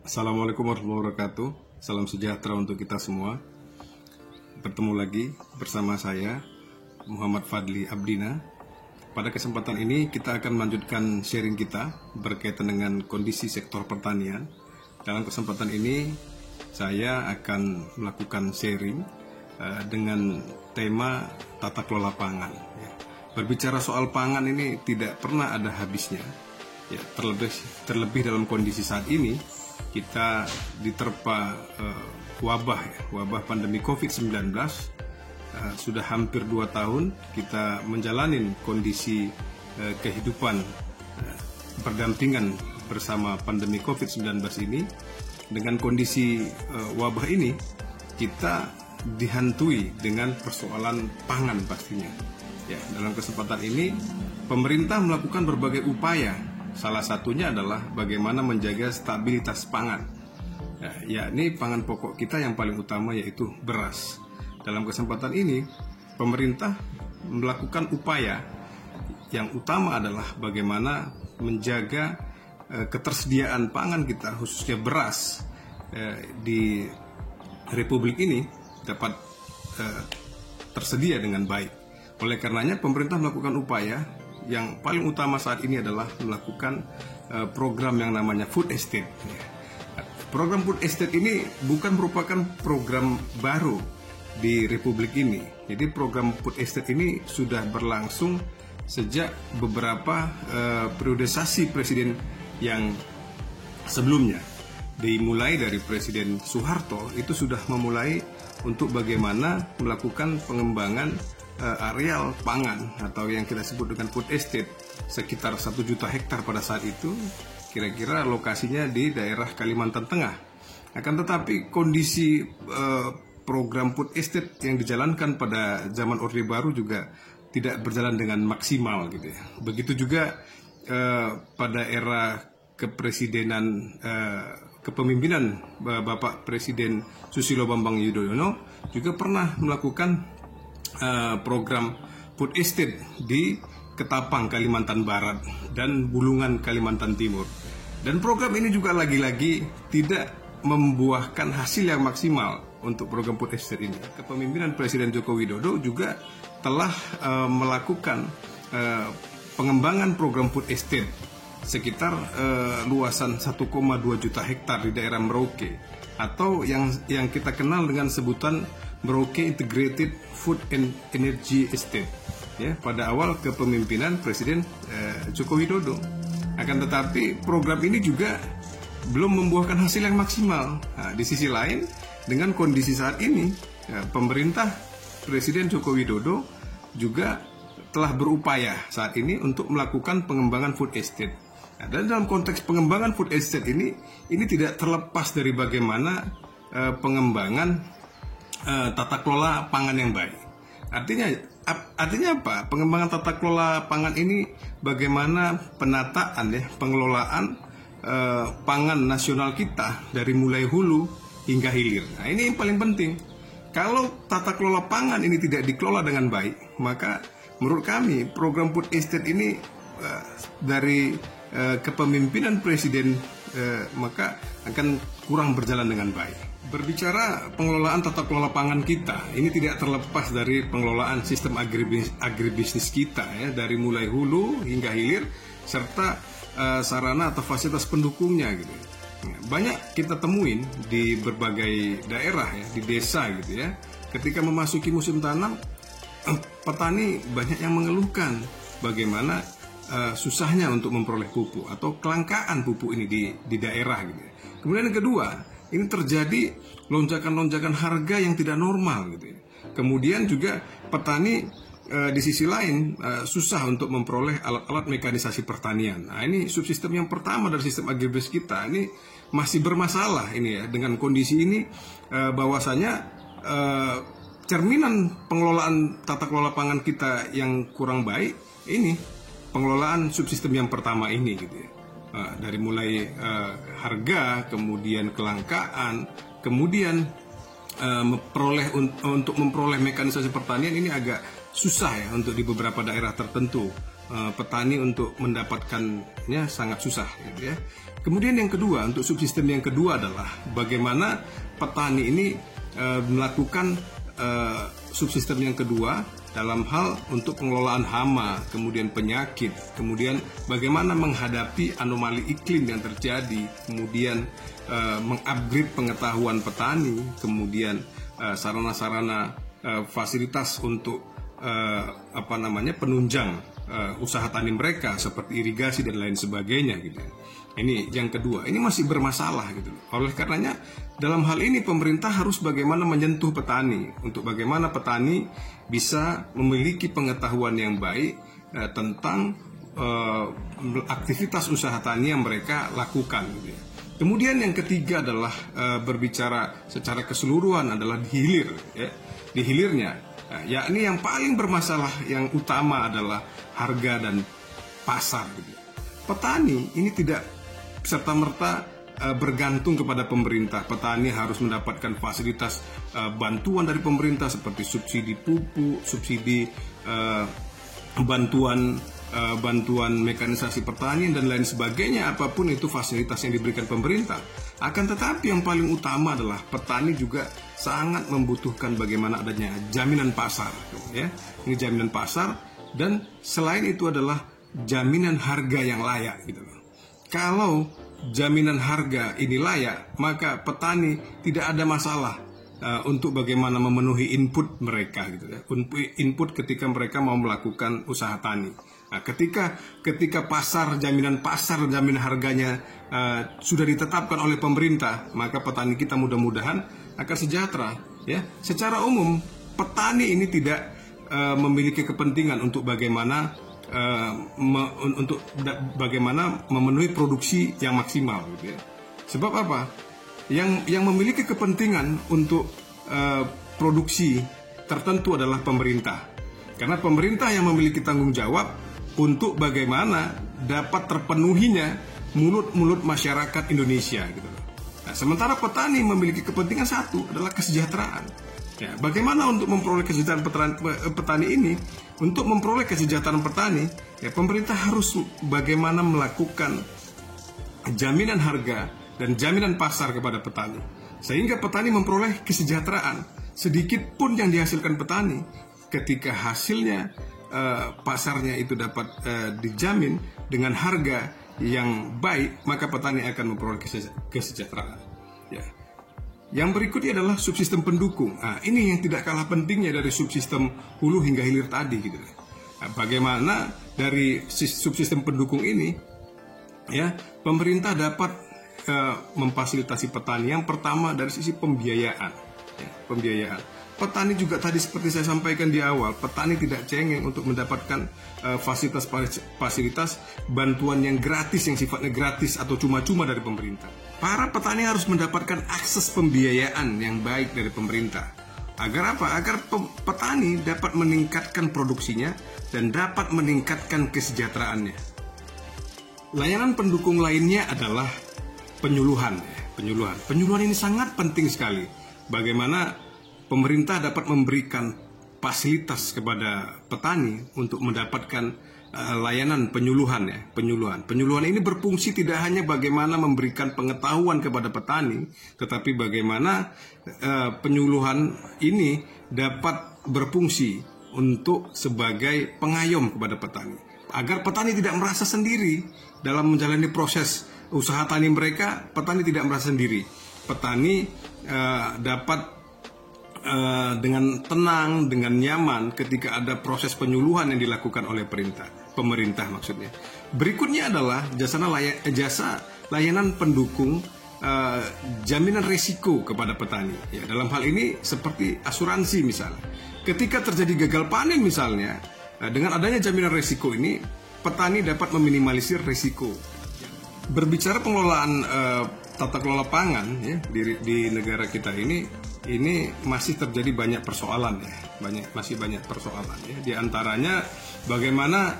Assalamualaikum warahmatullahi wabarakatuh. Salam sejahtera untuk kita semua. Bertemu lagi bersama saya Muhammad Fadli Abdina. Pada kesempatan ini kita akan melanjutkan sharing kita berkaitan dengan kondisi sektor pertanian. Dalam kesempatan ini saya akan melakukan sharing dengan tema tata kelola pangan. Berbicara soal pangan ini tidak pernah ada habisnya. Terlebih dalam kondisi saat ini kita diterpa wabah pandemi COVID-19. Sudah hampir 2 tahun kita menjalani kondisi kehidupan berdampingan bersama pandemi COVID-19 ini. Dengan kondisi wabah ini kita dihantui dengan persoalan pangan pastinya. Dalam kesempatan ini pemerintah melakukan berbagai upaya. Salah satunya adalah bagaimana menjaga stabilitas pangan. Yakni pangan pokok kita yang paling utama yaitu beras. Dalam kesempatan ini pemerintah melakukan upaya yang utama adalah bagaimana menjaga ketersediaan pangan kita, khususnya beras di Republik ini dapat tersedia dengan baik. Oleh karenanya pemerintah melakukan upaya. Yang paling utama saat ini adalah melakukan program yang namanya food estate. Program food estate ini bukan merupakan program baru di Republik ini. Jadi program food estate ini sudah berlangsung sejak beberapa periodisasi presiden yang sebelumnya. Dimulai dari Presiden Soeharto itu sudah memulai untuk bagaimana melakukan pengembangan areal pangan atau yang kita sebut dengan food estate sekitar 1 juta hektar pada saat itu, kira-kira lokasinya di daerah Kalimantan Tengah. Akan tetapi kondisi program food estate yang dijalankan pada zaman Orde Baru juga tidak berjalan dengan maksimal gitu ya. Begitu juga pada era kepemimpinan Bapak Presiden Susilo Bambang Yudhoyono juga pernah melakukan program food estate di Ketapang, Kalimantan Barat dan Bulungan, Kalimantan Timur. Dan program ini juga lagi-lagi tidak membuahkan hasil yang maksimal untuk program food estate ini. Kepemimpinan Presiden Joko Widodo juga telah melakukan pengembangan program food estate sekitar luasan 1,2 juta hektar di daerah Merauke atau yang kita kenal dengan sebutan Merauke Integrated Food and Energy Estate pada awal kepemimpinan Presiden Joko Widodo. Akan tetapi program ini juga belum membuahkan hasil yang maksimal. Di sisi lain, dengan kondisi saat ini pemerintah Presiden Joko Widodo juga telah berupaya saat ini untuk melakukan pengembangan food estate. Dan dalam konteks pengembangan food estate ini tidak terlepas dari bagaimana pengembangan tata kelola pangan yang baik. Artinya apa? Pengembangan tata kelola pangan ini bagaimana penataan pengelolaan pangan nasional kita dari mulai hulu hingga hilir. Nah, ini yang paling penting. Kalau tata kelola pangan ini tidak dikelola dengan baik, maka menurut kami program food estate ini dari kepemimpinan presiden maka akan kurang berjalan dengan baik. Berbicara pengelolaan tata kelola pangan kita, ini tidak terlepas dari pengelolaan sistem agribisnis kita dari mulai hulu hingga hilir serta sarana atau fasilitas pendukungnya gitu. Banyak kita temuin di berbagai daerah di desa gitu ya. Ketika memasuki musim tanam, petani banyak yang mengeluhkan bagaimana susahnya untuk memperoleh pupuk atau kelangkaan pupuk ini di daerah gitu. Kemudian yang kedua, ini terjadi lonjakan-lonjakan harga yang tidak normal gitu ya. Kemudian juga petani di sisi lain susah untuk memperoleh alat-alat mekanisasi pertanian. Nah, ini subsistem yang pertama dari sistem agribisnis kita ini masih bermasalah ini ya. Dengan kondisi ini bahwasanya cerminan pengelolaan tata kelola pangan kita yang kurang baik ini pengelolaan subsistem yang pertama ini gitu ya. Dari mulai harga, kemudian kelangkaan, kemudian untuk memperoleh mekanisasi pertanian ini agak susah ya untuk di beberapa daerah tertentu. petani untuk mendapatkannya sangat susah gitu ya. Kemudian yang kedua, untuk subsistem yang kedua adalah bagaimana petani ini melakukan subsistem yang kedua dalam hal untuk pengelolaan hama, kemudian penyakit, kemudian bagaimana menghadapi anomali iklim yang terjadi, kemudian mengupgrade pengetahuan petani, kemudian sarana-sarana fasilitas untuk penunjang usaha tani mereka seperti irigasi dan lain sebagainya gitu. Ini yang kedua, ini masih bermasalah gitu. Oleh karenanya dalam hal ini pemerintah harus bagaimana menyentuh petani untuk bagaimana petani bisa memiliki pengetahuan yang baik tentang aktivitas usaha tani yang mereka lakukan gitu ya. Kemudian yang ketiga adalah berbicara secara keseluruhan adalah di hilir ya. Di hilirnya yakni yang paling bermasalah yang utama adalah harga dan pasar gitu. Petani ini tidak serta-merta bergantung kepada pemerintah. Petani harus mendapatkan fasilitas bantuan dari pemerintah seperti subsidi pupuk, subsidi bantuan mekanisasi pertanian dan lain sebagainya, apapun itu fasilitas yang diberikan pemerintah. Akan tetapi yang paling utama adalah petani juga sangat membutuhkan bagaimana adanya jaminan pasar ya. Ini jaminan pasar dan selain itu adalah jaminan harga yang layak gitu loh. Kalau jaminan harga ini layak, maka petani tidak ada masalah untuk bagaimana memenuhi input mereka gitu ya. Input ketika mereka mau melakukan usaha tani. Nah, ketika jaminan harganya sudah ditetapkan oleh pemerintah, maka petani kita mudah-mudahan akan sejahtera ya. Secara umum petani ini tidak memiliki kepentingan untuk bagaimana memenuhi produksi yang maksimal gitu ya. Sebab apa? Yang memiliki kepentingan untuk produksi tertentu adalah pemerintah. Karena pemerintah yang memiliki tanggung jawab untuk bagaimana dapat terpenuhinya mulut-mulut masyarakat Indonesia gitu. Nah, sementara petani memiliki kepentingan satu adalah kesejahteraan. Ya, bagaimana untuk memperoleh kesejahteraan petani ini? Untuk memperoleh kesejahteraan petani, ya pemerintah harus bagaimana melakukan jaminan harga dan jaminan pasar kepada petani, sehingga petani memperoleh kesejahteraan. Sedikit pun yang dihasilkan petani, ketika hasilnya pasarnya itu dapat dijamin dengan harga yang baik, maka petani akan memperoleh kesejahteraan. Ya. Yang berikutnya adalah subsistem pendukung. Nah, ini yang tidak kalah pentingnya dari subsistem hulu hingga hilir tadi gitu. Nah, bagaimana dari subsistem pendukung ini ya, pemerintah dapat memfasilitasi petani. Yang pertama dari sisi pembiayaan. Ya, pembiayaan. Petani juga tadi seperti saya sampaikan di awal, petani tidak cengeng untuk mendapatkan fasilitas bantuan yang gratis, yang sifatnya gratis atau cuma-cuma dari pemerintah. Para petani harus mendapatkan akses pembiayaan yang baik dari pemerintah. Agar apa? Agar petani dapat meningkatkan produksinya dan dapat meningkatkan kesejahteraannya. Layanan pendukung lainnya adalah penyuluhan. Penyuluhan ini sangat penting sekali. Bagaimana pemerintah dapat memberikan fasilitas kepada petani untuk mendapatkan layanan penyuluhan ya. Penyuluhan ini berfungsi tidak hanya bagaimana memberikan pengetahuan kepada petani, tetapi bagaimana penyuluhan ini dapat berfungsi untuk sebagai pengayom kepada petani, agar petani tidak merasa sendiri dalam menjalani proses usaha tani mereka. Petani tidak merasa sendiri. Petani dapat dengan tenang, dengan nyaman ketika ada proses penyuluhan yang dilakukan oleh pemerintah maksudnya. Berikutnya adalah jasa layanan pendukung jaminan risiko kepada petani. Ya, dalam hal ini seperti asuransi misalnya. Ketika terjadi gagal panen misalnya, dengan adanya jaminan risiko ini, petani dapat meminimalisir risiko. Berbicara pengelolaan tata kelola pangan ya, di negara kita ini masih terjadi banyak persoalan ya, masih banyak persoalan ya. Di antaranya bagaimana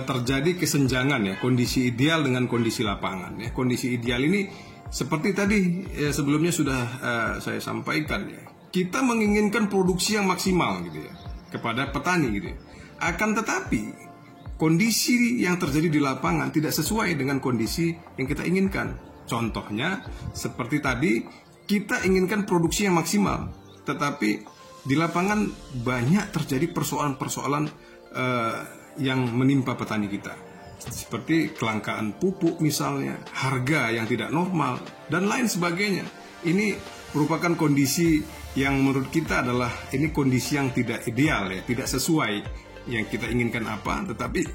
terjadi kesenjangan ya, kondisi ideal dengan kondisi lapangan ya. Kondisi ideal ini seperti tadi sebelumnya sudah saya sampaikan ya. Kita menginginkan produksi yang maksimal gitu ya kepada petani gitu ya. Akan tetapi kondisi yang terjadi di lapangan tidak sesuai dengan kondisi yang kita inginkan. Contohnya seperti tadi, kita inginkan produksi yang maksimal, tetapi di lapangan banyak terjadi persoalan-persoalan yang menimpa petani kita, seperti kelangkaan pupuk misalnya, harga yang tidak normal, dan lain sebagainya. Ini merupakan kondisi yang menurut kita adalah ini kondisi yang tidak ideal, ya, tidak sesuai yang kita inginkan apa, tetapi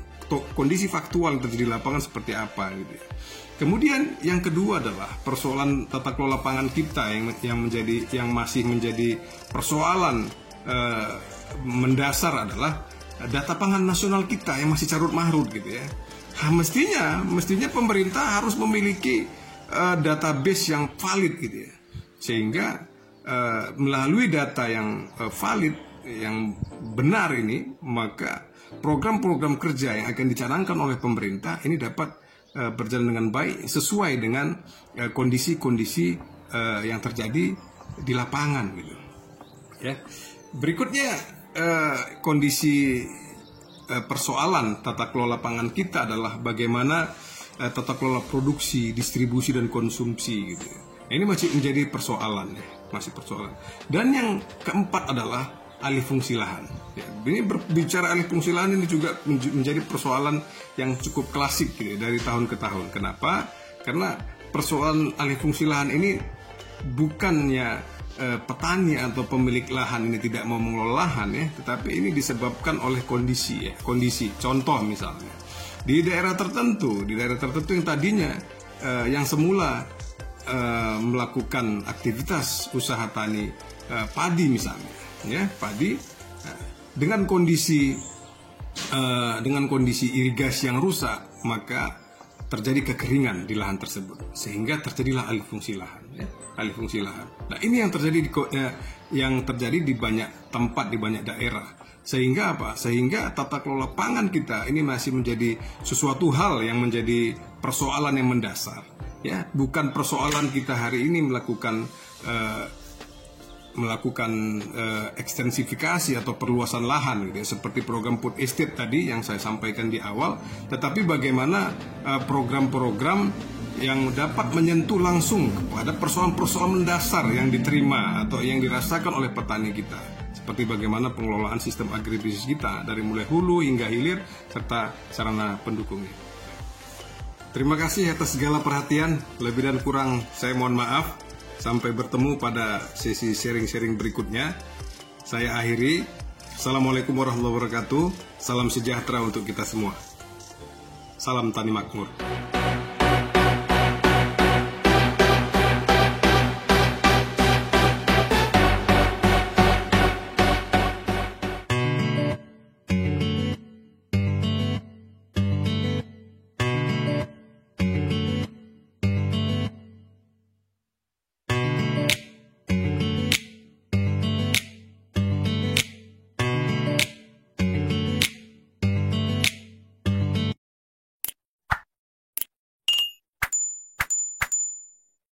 kondisi faktual yang terjadi di lapangan seperti apa gitu ya. Kemudian yang kedua adalah persoalan tata kelola pangan kita yang masih menjadi persoalan mendasar adalah data pangan nasional kita yang masih carut marut gitu ya. Mestinya pemerintah harus memiliki database yang valid gitu ya, sehingga melalui data yang valid, yang benar ini, maka program-program kerja yang akan dicanangkan oleh pemerintah ini dapat berjalan dengan baik sesuai dengan kondisi-kondisi yang terjadi di lapangan gitu ya. Berikutnya kondisi persoalan tata kelola pangan kita adalah bagaimana tata kelola produksi, distribusi dan konsumsi gitu. Ini masih menjadi persoalan ya, masih persoalan. Dan yang keempat adalah alih fungsi lahan. Ya, ini berbicara alih fungsi lahan ini juga menjadi persoalan yang cukup klasik gitu, dari tahun ke tahun. Kenapa? Karena persoalan alih fungsi lahan ini bukannya petani atau pemilik lahan ini tidak mau mengelola lahan ya, tetapi ini disebabkan oleh kondisi ya. Kondisi, contoh misalnya di daerah tertentu yang tadinya yang semula melakukan aktivitas usaha tani padi misalnya ya, padi dengan kondisi irigasi yang rusak, maka terjadi kekeringan di lahan tersebut, sehingga terjadilah alih fungsi lahan ya, alih fungsi lahan. Nah, ini yang terjadi di banyak tempat, di banyak daerah. Sehingga apa? Sehingga tata kelola pangan kita ini masih menjadi sesuatu hal yang menjadi persoalan yang mendasar ya, bukan persoalan kita hari ini melakukan ekstensifikasi atau perluasan lahan gitu ya, seperti program food estate tadi yang saya sampaikan di awal, tetapi bagaimana program-program yang dapat menyentuh langsung kepada persoalan-persoalan mendasar yang diterima atau yang dirasakan oleh petani kita, seperti bagaimana pengelolaan sistem agribisnis kita dari mulai hulu hingga hilir serta sarana pendukungnya. Terima kasih atas segala perhatian, lebih dan kurang saya mohon maaf. Sampai bertemu pada sesi sharing-sharing berikutnya. Saya akhiri. Assalamualaikum warahmatullahi wabarakatuh. Salam sejahtera untuk kita semua. Salam tani makmur.